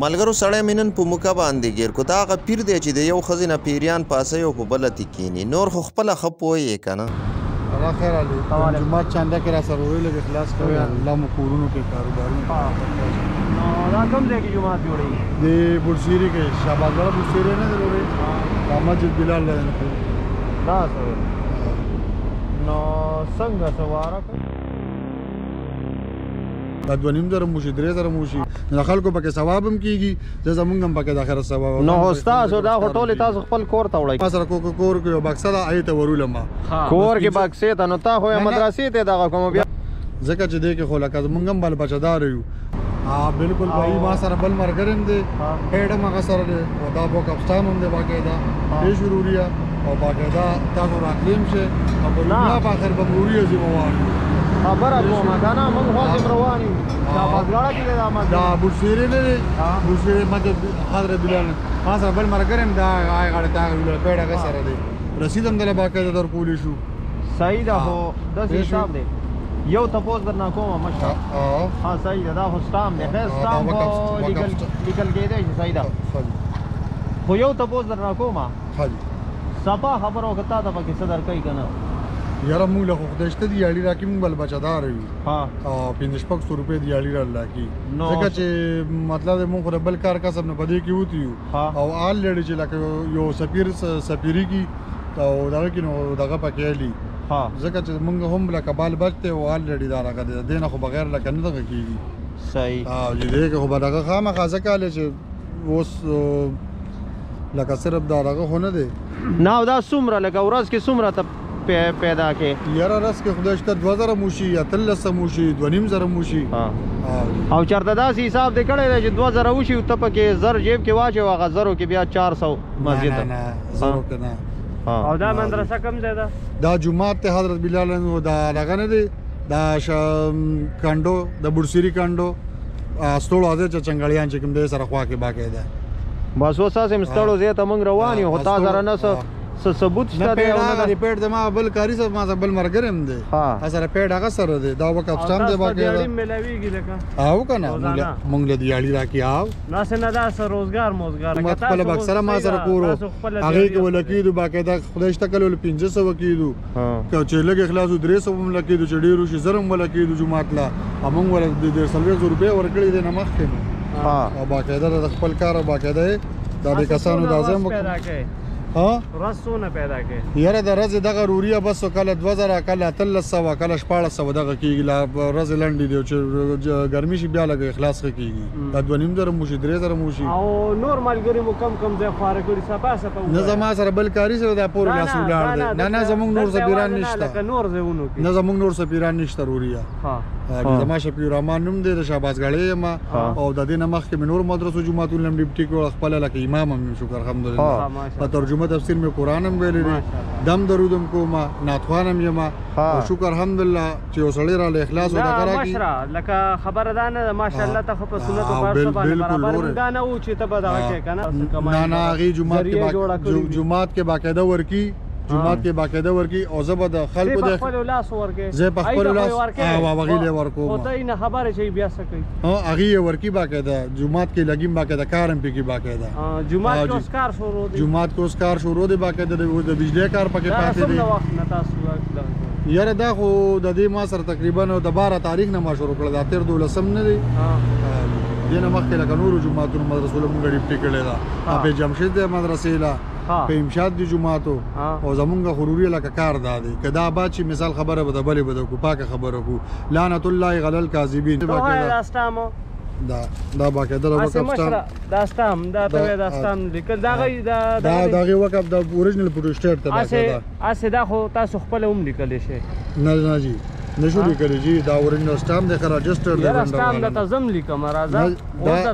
ملګرو سړی مینن په موکه باندې ګیر کو دا هغه پیر دی چې د یو ښځې نه پیریان پاسوي او په بله تکیني نور خو خپله ښه پوهیې که نه الله خیر علي جومات چانده کې را سره وروي لږ اخلاص کوئ الله مو کورونو کې کاروبارونه نو دا کوم ځای کې جومات جوړېږي د بورسیري کې شهباز والا بورسیري نه دی وروړی دا مسجد بلال دی دا څه نو څنګه څه واره دا 2.5 مو شي 3 مو شي د خلکو پکې ثواب هم کیږي چې زمونږ هم پکې د آخرت ثواب نو استاد دا ټول تاسو خپل کور ته وړئ ما سره کور کې یو بکسه ده هغې ته ورولم ما کور کې بکسې ته نو تا خو یې مدرسې ته دغه کوم بیا ځکه چې دی کې خو لکه زمونږ هم بل بچهدار یو بالکل بھائی ما سره بل ملګری هم دی هیډ هم هغه سره دی او دا بوک افسټان هم دی باقاعده ډېر ضروري او باقاعده تاسو راتلیم شئ او په دنیا په آخر به ضروري ذموار یو خبره کوم که نه موږ خو روان یو شهبازګاړه کې دی دا مسجد دا بورسیري نه دی بورسیري مسجد حضرت بلال ما سره بل ملګری هم دا هغې غاړې ته هغه پیډ هغه سره دی رسید هم دله باقاعده درکولی شو صحیح ده خو داسې حساب دی یو تپوس درنه کومه مشره ها صحیح ده دا خو سټام دی خیر سټام خو لیکل کېدی شي صحیح ده خو یو تپوس درنه کومه صفا خبره وکړه تا ته پکې څه درکوي که نه یاره موږ له خو خدای شته دیاړي راکړي موږ بل بچهدار یو او 500 روپۍ دیاړي راله کړي ځکه چې مطلب دی موږ خو د بل کار کسب نه په دې کې وتي یو او آلریډي چې لکه یو سفیري کې او دغه کې نو دغه پکې علي ځکه چې موږ هم لکه بال بچ دی او آلریډي دا راغلی د دې نه خو بغیر لکه نه دغه کېږي صحیح چې دې کې خو به دغه خامخا ځکه هلې چې اوس لکه صرف دا دغه خو نه دی نه او دا څومره لکه ورځ کې څومره ته پیدا کې یاره ورځ کې خدای شته 2000 مو شي یا 1300 مو شي 2500 مو شي او چېرته داسې حساب دې کړی دی چې 2000 وشي ته پکې زر جیب کې واچوې هغه زرو کې بیا 400 مسجد ته نه زرو کې نه او دا مدرسه کوم ځای ده دا جومات ته حضرت بلال دا هغه نه دی دا کانډو د بورسیري کانډو ستوړو ځای چې چنګړیان چې کوم دی سره خوا کې باقاعده بس اوس هسې ستړو ځای ته موږ روان یو خو تا سره نه څه ثبوت شته دی نه پیډ د ما بل کاري سره ما بل ملګری هم دی سره پیډ هغه سره دی دا وکه افسټام دی باقاعده دیاړي ملاویږي لکه او که نه موږ له دیاړي راکړي او داسې نه دا څه روزګار موزګار ما خپله بکسره ما سره کور و هغې کې به لکېدو باقاعده خدای شته کله 500 کېدو که چې لږ اخلاص و 300 هم لکېدو چې ډېر وشي زر هم به لکېدو جومات له او موږ ول 400 روپۍ ورکړي دی نه مخکې نو او باقاعده د خپل کار باقاعده دا د کسانو دا ځم ورځ څونه پیدا کړې یاره د ورځې دغه روریه بس کله 2000 کله 1300 کله 1400 دغه کېږي ورځې لنډې دي چې ګرمي شي بیا لږ اخلاص ښه کېږي دا 2500 مو شي 3000 مو شي او نور ملګري مو کم ځای خواره کړي سبا سبا نه زما سره بل کاري سره دا پورې لاس ولاړ دی نه زموږ نور سفیران نشته نور ځایونو کې نه زموږ نور سفیران نشته روریه زما شفیع الرحمن نوم دی د شهبازګاړی یم او د دې نه مخکې مې نور مدرسو جوماتونو هم ډیپټي کړو خپله لکه امام هم یم شکر الحمدلله په ترجمه تفسیر مې قرآن هم ویلی دی دم درود هم کومه نعتخوان هم یم او شکر الحمدلله چې یو سړی راله اخلاص ودغه راکړي مشره لکه خبره دا نه ماشاءالله ته خو په سنتو په هر څه باندې برابر دا نه و چې ته به دغه کوې که نه نه هغې جومات کې باقاعده ورکي جومات کې باقاعده ورکي او زه به د خلکو د خپل لاس ورکې زه په خپل لاس هغې له ورکوم خو ته یې نه خبره چې بیا څه کوي هغې یې ورکي باقاعده جومات کې لګیم باقاعده کار هم پکې باقاعده جومات کې اوس کار شروع دی جومات کې اوس کار شروع دی باقاعده د بجلی کار پکې پاتې دی څومره وخت نه تاسو یاره دا خو د دې ما سره تقریبا د 12 تاریخ نه ما شروع کړه دا تېر 12 نه دی دې نه مخکې لکه نورو جوماتونو مدرسو له مونږ ډیپټي کړې ده په جمشید دی مدرسې له په امشاد دی جوماتو او زمونږ خروري لکه کار دا دی که دا باد چې مثال خبره به د بلې به د کو پاکه خبره کو لعنت الله علی الکاذبین دا باقاعده د وقف سټام دا سټام دا ته دا سټام لیکل دا غي دا وقف د اوریجنل پروسټیټ ته باقاعده اسه دا خو تاسو خپل هم لیکل شي نه جی نشو لیکلی جی دا اوریجنل سټام دی رجسټر دی دا سټام د تزم لیکم راځه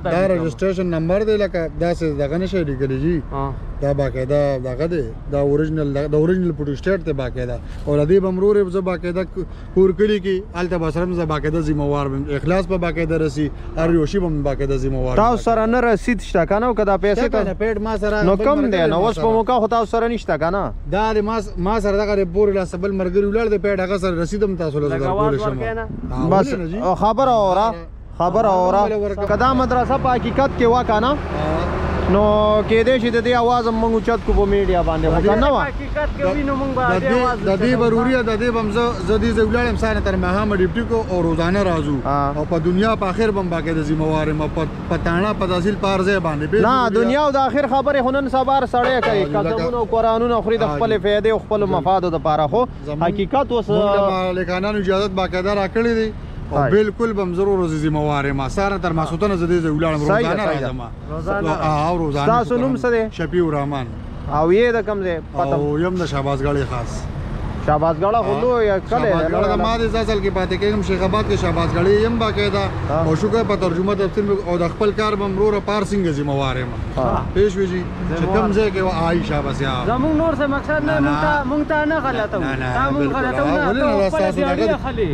دا رجسټریشن نمبر دی لکه داسې دغه نشي لیکلی جی دا باقاعده دغه دی دا اوریجنل پروسټیټ دی باقاعده او د دې بمرور زه باقاعده کور کلی کې الته بسرم زه باقاعده ذمہوار اخلاص په باقاعده رسی هر یو شی بم باقاعده ذمہوار تاسو سره نه رسید شته کنه او کدا پیسې ته پیټ ما سره نو کم دی نو اوس په موقع خو تاسو سره نشته کنه دا ما سره دغه پورې لاس بل مرګري ولر دی پیټ هغه سره رسیدم تاسو له بس خبره اورا خبره اوره که دا مدرسه په حقیقت کې وه که نه نو کېدی شي د دې اواز هم موږ اوچت کړو په میډیا باندې خو که نه وه د دې ضروري ده د دې به هم زه دې ځای ولاړ یم ساره تر ماښامه ډیوټي کو او روزانه راځو او په دنیا په آخر به هم باقاعده ذمهوار یم په تاڼه په تحصیل په هر ځای باندې نه دنیا او د آخر خبرې خو نن سبا سړی کوي قسمونه او قرآنونه خوري د خپلې فایدې او خپلو مفادو دپاره خو حقیقت اوس موږ د مالکانانو اجازت باقاعده راکړې دی او بالکل به هم ضرور ذمهوار یم ساره تر ماسخوتنه زه دې ځای ولاړم روزانه راځم روزانه ستاسو نوم څه دی شفیع الرحمن او یې د کوم ځای او یم د شهبازګړۍ خاص شهبازګړه خو لوی کلی د ما د اصل کې پاتې کېږم شیخ آباد کې شهبازګړۍ یم باقاعده او شکر په ترجمه تفسیر او د خپل کار به وروره پارسنګ ذمهوار یم پېښ وي جي چې کوم ځای کې وایي شاباس یا زموږ نور څه مقصد نه مونږ ته نه غلطو تا مونږ غلطو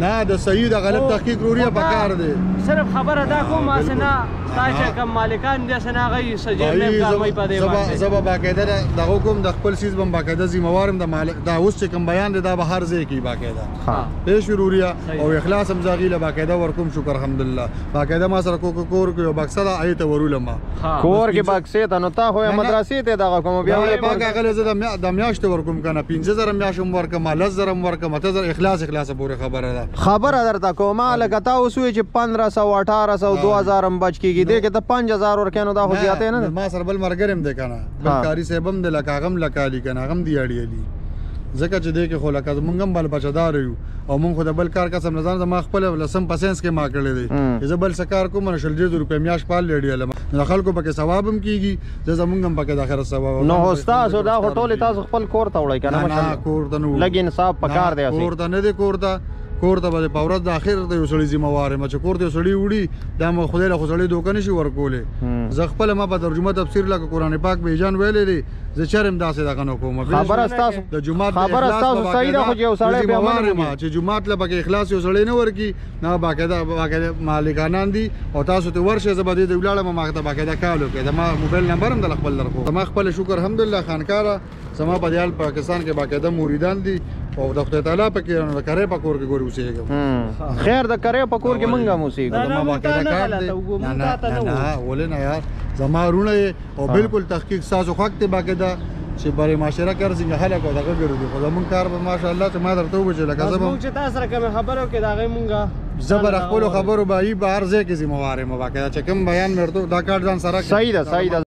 نه د صحیح د غلط تحقیق وروره پکار دی صرف خبره دا کوم اسنه تاسو کوم مالکان دي اسنه غي سجل نه کاروي په دې باندې زبا باقاعده د حکم د خپل سیس بم باقاعده ذمہوار د مالک دا اوس چې کوم بیان دی دا به هر ځای کې باقاعده پېښ وروریا او اخلاص هم زاغیله باقاعده ورکوم شکر الحمدلله باقاعده ما سره کور کې بکسه دا ایت ورولم کور کې بکسه ته نو تا خو مدرسې ته دا کوم بیا ولې پاکه غل زه د میاشت ورکوم کنه 15000 میاشم ورکم 10000 ورکم 10000 اخلاص پورې خبره ده خبره درته کومه لګتا اوس چې 1500 1800 2000 هم بچ کیږي دې کې ته 5000 ورکینو دا خو زیاته نه ما سره بل مرګرم ده کنه بل کاری صاحبم د لکاغم لکالی کنه غم دی اړیلی ځکه چې دې کې خو لکه مونږ هم بل بچدار یو او مونږ خو د بل کار قسم نظر ما خپل لسم پسنس کې ما کړی دی زه بل سکار کوم نه 100 روپیا میاش پال لړیل نو خلکو پکې ثواب هم کیږي زه زمونږ هم پکې د اخر ثواب نو استاد دا هټول تاسو خپل کور ته وړای کنه نه کور ته نو لګ انصاف پکار دی کور ته نه دی کور ته به پاورت د اخر ته یو سړی ذمہوار ما چې کور ته سړی وړي دا مو خدای له خدای دوکه نشي ورکولې زه خپل ما په ترجمه تفسیر لکه قران پاک به جان ویلې دي زه چرم داسې دغه نو کوم خبر استاسو د جمعه خبر استاسو صحیح ده خو یو سړی به امر ما چې جمعه له پکې اخلاص یو سړی نه ورکی نه باقاعده مالکانان دي او تاسو ته ورشه زبدي د ولاړه ما ته باقاعده کالو کې د ما موبایل نمبر هم د خپل درکو ما خپل شکر الحمدلله خانکاره زما په دیال پاکستان کې باقاعده مریدان دي او د خدای تعالی په کې د کرے په کور کې ګوري اوسېږم خیر د کرے په کور کې مونږه موسیقي ما باقاعده کار دی نه ولې نه یار زما رونه او بالکل تحقیق سازو وخت باقاعده چې برای معاشره کار څنګه حل کو دغه ګرځي خو زمون کار به ماشاءالله ته ما درته وځي لکه زما چې تاسو سره کوم خبرو کې دا غي مونږه زبر خپل خبرو به ای بهر ځای کې ذمہوار یم باقاعده چې کوم بیان مرته دا کار ځان سره صحیح ده